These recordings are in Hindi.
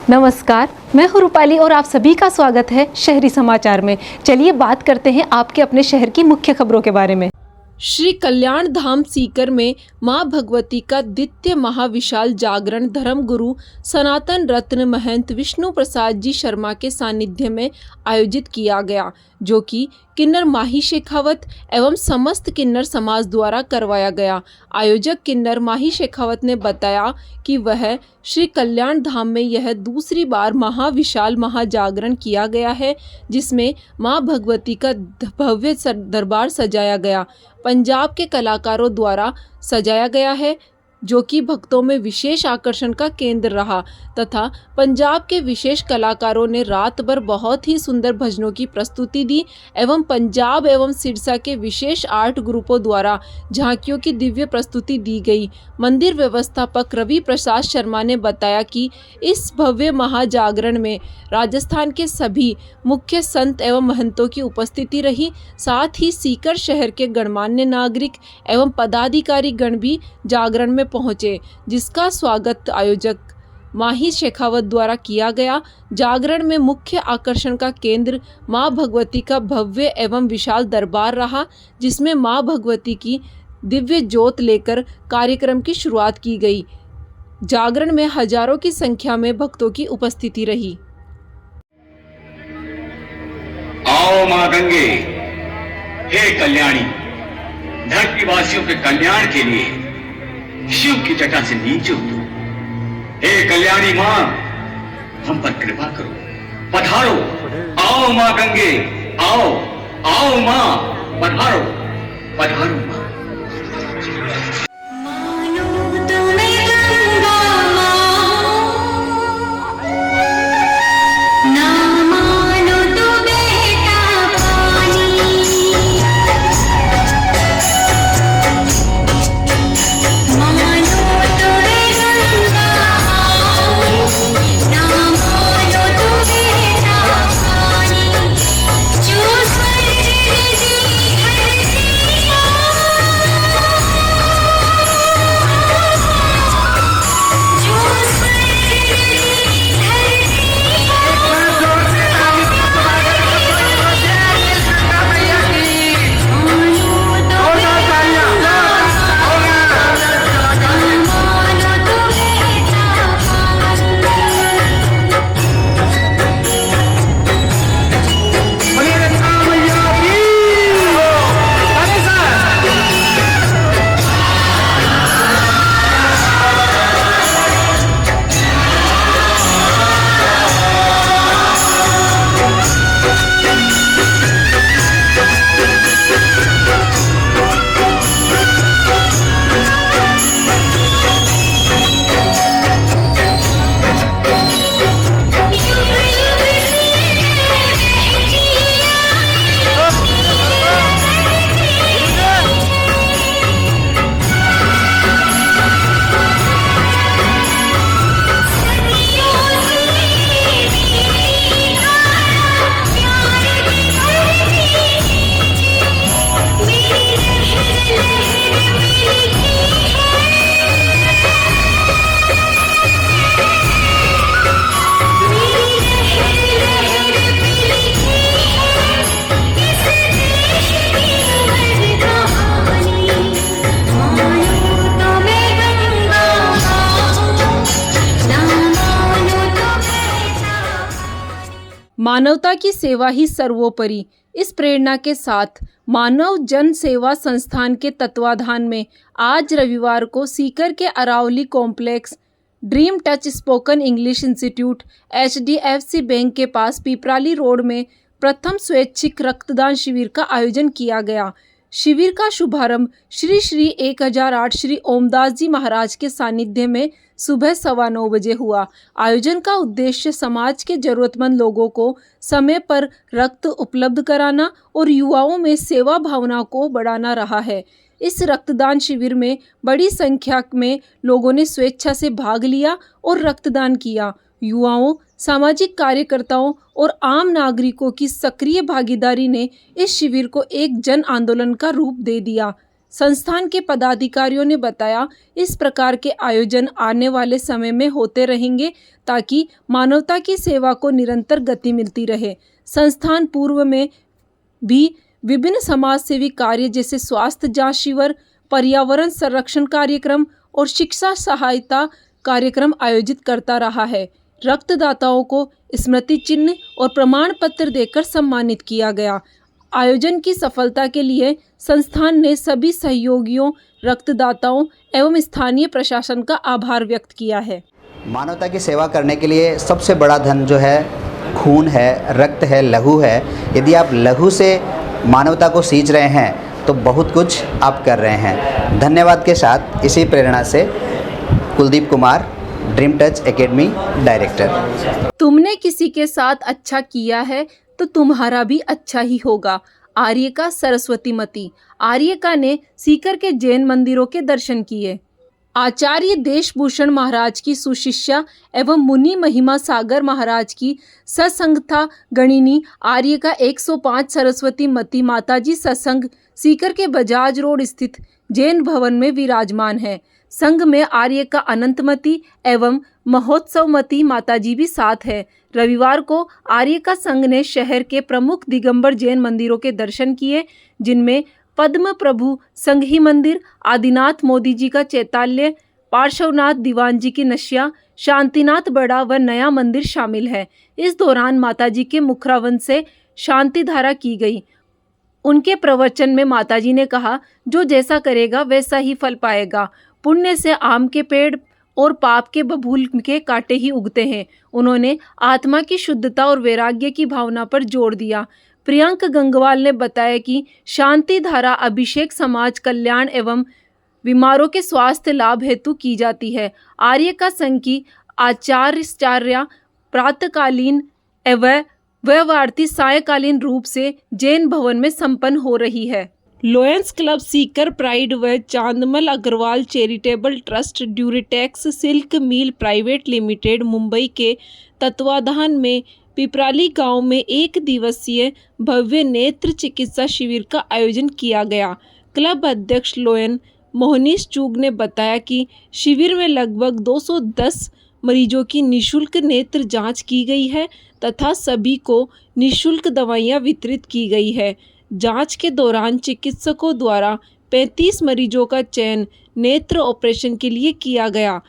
नमस्कार, मैं हूँ रूपाली और आप सभी का स्वागत है शहरी समाचार में। चलिए बात करते हैं आपके अपने शहर की मुख्य खबरों के बारे में। श्री कल्याण धाम सीकर में मां भगवती का द्वितीय महाविशाल जागरण धर्म गुरु सनातन रत्न महंत विष्णु प्रसाद जी शर्मा के सानिध्य में आयोजित किया गया, जो कि किन्नर माही शेखावत एवं समस्त किन्नर समाज द्वारा करवाया गया। आयोजक किन्नर माही शेखावत ने बताया कि वह श्री कल्याण धाम में यह दूसरी बार महाविशाल महाजागरण किया गया है, जिसमें मां भगवती का भव्य दरबार सजाया गया, पंजाब के कलाकारों द्वारा सजाया गया है, जो कि भक्तों में विशेष आकर्षण का केंद्र रहा तथा पंजाब के विशेष कलाकारों ने रात भर बहुत ही सुंदर भजनों की प्रस्तुति दी एवं पंजाब एवं सिरसा के विशेष आर्ट ग्रुपों द्वारा झांकियों की दिव्य प्रस्तुति दी गई। मंदिर व्यवस्थापक रवि प्रसाद शर्मा ने बताया कि इस भव्य महाजागरण में राजस्थान के सभी मुख्य संत एवं महंतों की उपस्थिति रही। साथ ही सीकर शहर के गणमान्य नागरिक एवं पदाधिकारी गण भी जागरण में पहुंचे, जिसका स्वागत आयोजक माही शेखावत द्वारा किया गया। जागरण में मुख्य आकर्षण का केंद्र मां भगवती का भव्य एवं विशाल दरबार रहा, जिसमें मां भगवती की दिव्य ज्योत लेकर कार्यक्रम की शुरुआत की गई। जागरण में हजारों की संख्या में भक्तों की उपस्थिति रही। आओ मां गंगे, हे कल्याणी, धरतीवासियों के कल्याण के लिए शिव की जटा से नीचे उतरो। हे कल्याणी मां, हम पर कृपा करो, पधारो। आओ मां गंगे, आओ आओ मां, पधारो पधारो मां। मानवता की सेवा ही सर्वोपरि, इस प्रेरणा के साथ मानव जन सेवा संस्थान के तत्वाधान में आज रविवार को सीकर के Aravali complex dream touch spoken English institute HDFC bank के पास पिपराली रोड में प्रथम स्वैच्छिक रक्तदान शिविर का आयोजन किया गया। शिविर का शुभारंभ श्री श्री 1008 श्री ओमदास जी महाराज के सानिध्य में सुबह 9:15 बजे हुआ। आयोजन का उद्देश्य समाज के जरूरतमंद लोगों को समय पर रक्त उपलब्ध कराना और युवाओं में सेवा भावना को बढ़ाना रहा है। इस रक्तदान शिविर में बड़ी संख्या में लोगों ने स्वेच्छा से भाग लिया और रक्तदान किया। युवाओं, सामाजिक कार्यकर्ताओं और आम नागरिकों की सक्रिय भागीदारी ने इस शिविर को एक जन आंदोलन का रूप दे दिया। संस्थान के पदाधिकारियों ने बताया, इस प्रकार के आयोजन आने वाले समय में होते रहेंगे ताकि मानवता की सेवा को निरंतर गति मिलती रहे। संस्थान पूर्व में भी विभिन्न समाज सेवी कार्य जैसे स्वास्थ्य जांच शिविर, पर्यावरण संरक्षण कार्यक्रम और शिक्षा सहायता कार्यक्रम आयोजित करता रहा है। रक्तदाताओं को स्मृति चिन्ह और प्रमाण पत्र देकर सम्मानित किया गया। आयोजन की सफलता के लिए संस्थान ने सभी सहयोगियों, रक्तदाताओं एवं स्थानीय प्रशासन का आभार व्यक्त किया है। मानवता की सेवा करने के लिए सबसे बड़ा धन जो है खून है, रक्त है, लहू है। यदि आप लहू से मानवता को सींच रहे हैं तो बहुत कुछ आप कर रहे हैं। धन्यवाद के साथ इसी प्रेरणा से Kuldeep Kumar, dream touch academy director. तुमने किसी के साथ अच्छा किया है तो तुम्हारा भी अच्छा ही होगा। आर्यका सरस्वती मती। आर्यका ने सीकर के जैन मंदिरों के दर्शन किए। आचार्य देशभूषण महाराज की सुशिष्या एवं मुनि महिमा सागर महाराज की सत्संगता गणिनी आर्यका 105 सरस्वती मती माताजी सत्संग सीकर के बजाज रोड स्थित जैन भवन में विराजमान है। संघ में आर्यका अनंतमती एवं महोत्सवमती माताजी भी साथ है। रविवार को आर्यका संघ ने शहर के प्रमुख दिगंबर जैन मंदिरों के दर्शन किए, जिनमें पद्म प्रभु संघी मंदिर, आदिनाथ मोदी जी का चैताल्य, पार्श्वनाथ दीवान जी की नशिया, शांतिनाथ बड़ा व नया मंदिर शामिल है। इस दौरान माताजी के मुखरावन से शांति धारा की गई। उनके प्रवचन में माताजी ने कहा, जो जैसा करेगा वैसा ही फल पाएगा। पुण्य से आम के पेड़ और पाप के बबूल के कांटे ही उगते हैं। उन्होंने आत्मा की शुद्धता और वैराग्य की भावना पर जोर दिया। प्रियंक गंगवाल ने बताया कि शांति धारा अभिषेक समाज कल्याण एवं बीमारों के स्वास्थ्य लाभ हेतु की जाती है। आर्यका संघ की आचार्य प्रातःकालीन एवं व्यवहारती सायकालीन रूप से जैन भवन में संपन्न हो रही है। लोयंस क्लब सीकर प्राइड व Chandmal Agarwal charitable trust Duratex silk mill private limited Mumbai के तत्वाधान में पिपराली गांव में 1 दिवसीय भव्य नेत्र चिकित्सा शिविर का आयोजन किया गया। क्लब अध्यक्ष लोयन मोहनीश चूग ने बताया कि शिविर में लगभग 210 मरीजों की निःशुल्क नेत्र जांच की गई है तथा सभी को निःशुल्क दवाइयां वितरित की गई है। जांच के दौरान चिकित्सकों द्वारा 35 मरीजों का चयन नेत्र ऑपरेशन के लिए किया गया।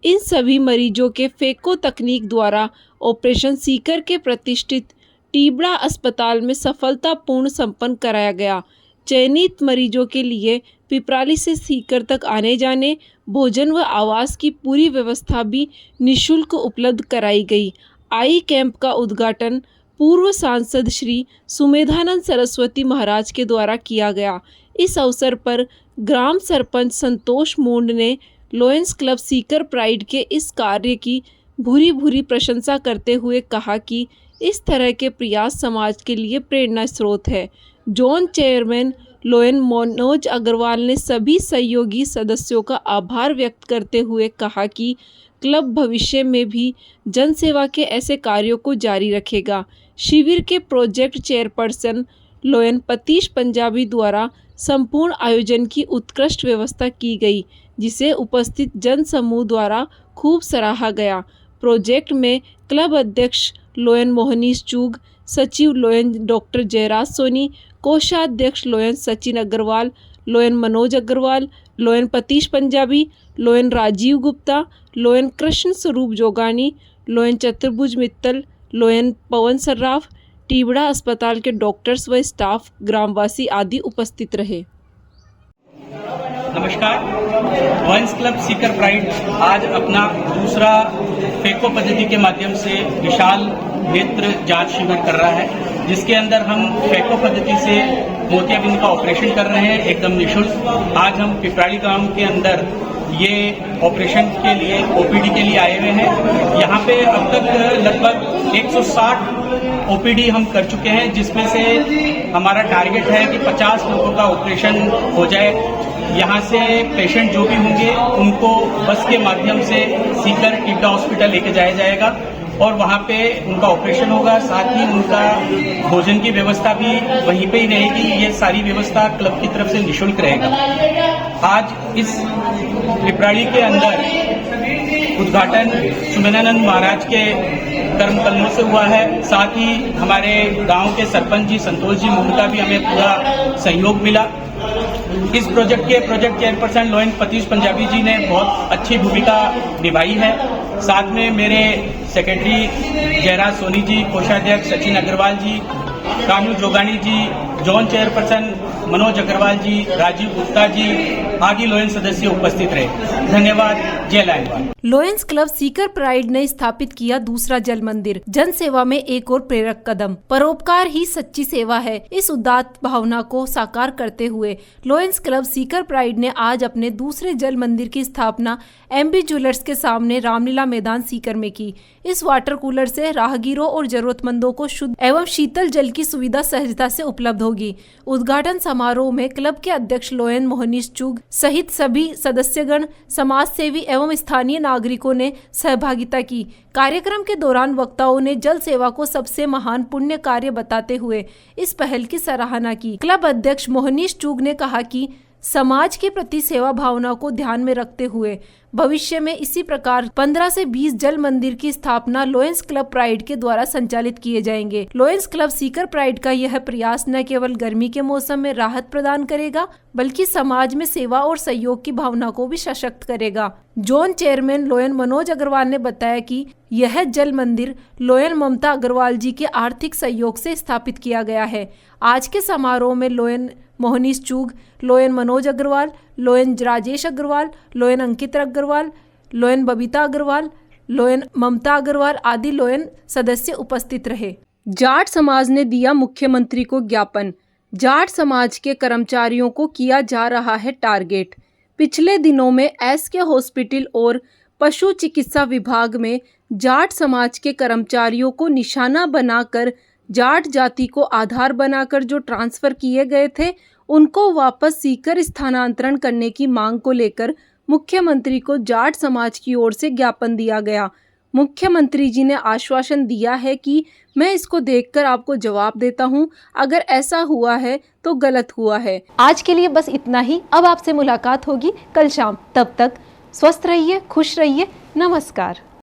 इन सभी मरीजों के फेको तकनीक द्वारा ऑपरेशन सीकर के प्रतिष्ठित टीबड़ा अस्पताल में सफलतापूर्ण संपन्न कराया गया। चयनित मरीजों के लिए पिपराली से सीकर तक आने जाने, भोजन व आवास की पूरी व्यवस्था भी निःशुल्क उपलब्ध कराई गई। आई कैंप का उद्घाटन पूर्व सांसद श्री सुमेधानंद सरस्वती महाराज के द्वारा किया गया। इस अवसर पर ग्राम सरपंच संतोष मूंड ने लोयंस क्लब सीकर प्राइड के इस कार्य की भूरी भूरी प्रशंसा करते हुए कहा कि इस तरह के प्रयास समाज के लिए प्रेरणा स्रोत है। Zone chairman lion Manoj Agarwal ने सभी सहयोगी सदस्यों का आभार व्यक्त करते हुए कहा कि क्लब भविष्य में भी जनसेवा के ऐसे कार्यों को जारी रखेगा। शिविर के प्रोजेक्ट चेयरपर्सन लोयन पतीश पंजाबी द्वारा संपूर्ण आयोजन की उत्कृष्ट व्यवस्था की गई, जिसे उपस्थित जन समूह द्वारा खूब सराहा गया। प्रोजेक्ट में क्लब अध्यक्ष लोयन मोहनीश चूग, सचिव लोयन डॉक्टर जयराज सोनी, कोषाध्यक्ष लोयन सचिन अग्रवाल, लोयन मनोज अग्रवाल, लोयन पतीश पंजाबी, लोयन राजीव गुप्ता, लोयन कृष्ण स्वरूप जोगानी, लोयन चतुर्भुज मित्तल, लोयन पवन सर्राफ, टीबड़ा अस्पताल के डॉक्टर्स व स्टाफ, ग्रामवासी आदि उपस्थित रहे। नमस्कार। लोयंस क्लब सीकर प्राइड आज अपना दूसरा फेको पद्धति के माध्यम से विशाल नेत्र जांच शिविर कर रहा है, जिसके अंदर हम फेको पद्धति से मोतियाबिंद का ऑपरेशन कर रहे हैं एकदम निःशुल्क। आज हम पिपराली गांव के अंदर ये ऑपरेशन के लिए ओपीडी के लिए आए हुए हैं। यहाँ पे अब तक लगभग 160 ओपीडी हम कर चुके हैं, जिसमें से हमारा टारगेट है कि 50 लोगों का ऑपरेशन हो जाए। यहाँ से पेशेंट जो भी होंगे उनको बस के माध्यम से सीकर टिड्डा हॉस्पिटल लेके जाया जाएगा। और वहाँ पे उनका ऑपरेशन होगा, साथ ही उनका भोजन की व्यवस्था भी वहीं पे ही रहेगी। ये सारी व्यवस्था क्लब की तरफ से निःशुल्क रहेगा। आज इस पिपराड़ी के अंदर उद्घाटन सुमेधानंद महाराज के कर्म कलमों से हुआ है। साथ ही हमारे गांव के सरपंच जी संतोष जी मुर्मू का भी हमें पूरा सहयोग मिला। इस प्रोजेक्ट के प्रोजेक्ट चेयरपर्सन लोयन पतीश पंजाबी जी ने बहुत अच्छी भूमिका निभाई है। साथ में मेरे सेक्रेटरी जयराज सोनी जी, कोषाध्यक्ष सचिन अग्रवाल जी, कानू जोगानी जी, जोन चेयरपर्सन मनोज अग्रवाल जी, राजीव गुप्ता जी आदि लोयन सदस्य उपस्थित रहे। धन्यवाद। जय लायनवाल। लोयंस क्लब सीकर प्राइड ने स्थापित किया दूसरा जल मंदिर, जन सेवा में एक और प्रेरक कदम। परोपकार ही सच्ची सेवा है। इस उदात्त भावना को साकार करते हुए लोयंस क्लब सीकर प्राइड ने आज अपने दूसरे जल मंदिर की स्थापना एमबी ज्वेलर्स के सामने रामलीला मैदान सीकर में की। इस वाटर कूलर से राहगीरों और जरूरतमंदों को शुद्ध एवं शीतल जल की सुविधा सहजता से उपलब्ध होगी। उद्घाटन समारोह में क्लब के अध्यक्ष लोयन मोहनीश चुग सहित सभी सदस्यगण, समाज सेवी एवं स्थानीय नागरिकों ने सहभागिता की। कार्यक्रम के दौरान वक्ताओं ने जल सेवा को सबसे महान पुण्य कार्य बताते हुए इस पहल की सराहना की। क्लब अध्यक्ष मोहनीश चुग ने कहा कि समाज के प्रति सेवा भावना को ध्यान में रखते हुए भविष्य में इसी प्रकार 15 से 20 जल मंदिर की स्थापना लोयंस क्लब प्राइड के द्वारा संचालित किए जाएंगे। लोयंस क्लब सीकर प्राइड का यह प्रयास न केवल गर्मी के मौसम में राहत प्रदान करेगा, बल्कि समाज में सेवा और सहयोग की भावना को भी सशक्त करेगा। Zone chairman lion Manoj Agarwal ने बताया कि यह जल मंदिर लोयन ममता अग्रवाल जी के आर्थिक सहयोग से स्थापित किया गया है। आज के समारोह में लोयन मोहनीश चूग, लोयन मनोज अग्रवाल, लोयन राजेश अग्रवाल, लोयन अंकित अग्रवाल, लोयन बबीता अग्रवाल, लोयन ममता अग्रवाल आदि लोयन सदस्य उपस्थित रहे। जाट समाज ने दिया मुख्यमंत्री को ज्ञापन। जाट समाज के कर्मचारियों को किया जा रहा है टारगेट। पिछले दिनों में एसके हॉस्पिटल और पशु चिकित्सा विभाग में जाट समाज के कर्मचारियों को निशाना बनाकर जाट जाति को आधार बनाकर जो ट्रांसफर किए गए थे, उनको वापस सीकर स्थानांतरण करने की मांग को लेकर मुख्यमंत्री को जाट समाज की ओर से ज्ञापन दिया गया। मुख्यमंत्री जी ने आश्वासन दिया है कि मैं इसको देखकर आपको जवाब देता हूं, अगर ऐसा हुआ है तो गलत हुआ है। आज के लिए बस इतना ही। अब आपसे मुलाकात होगी कल शाम। तब तक स्वस्थ रहिए, खुश रहिए। नमस्कार।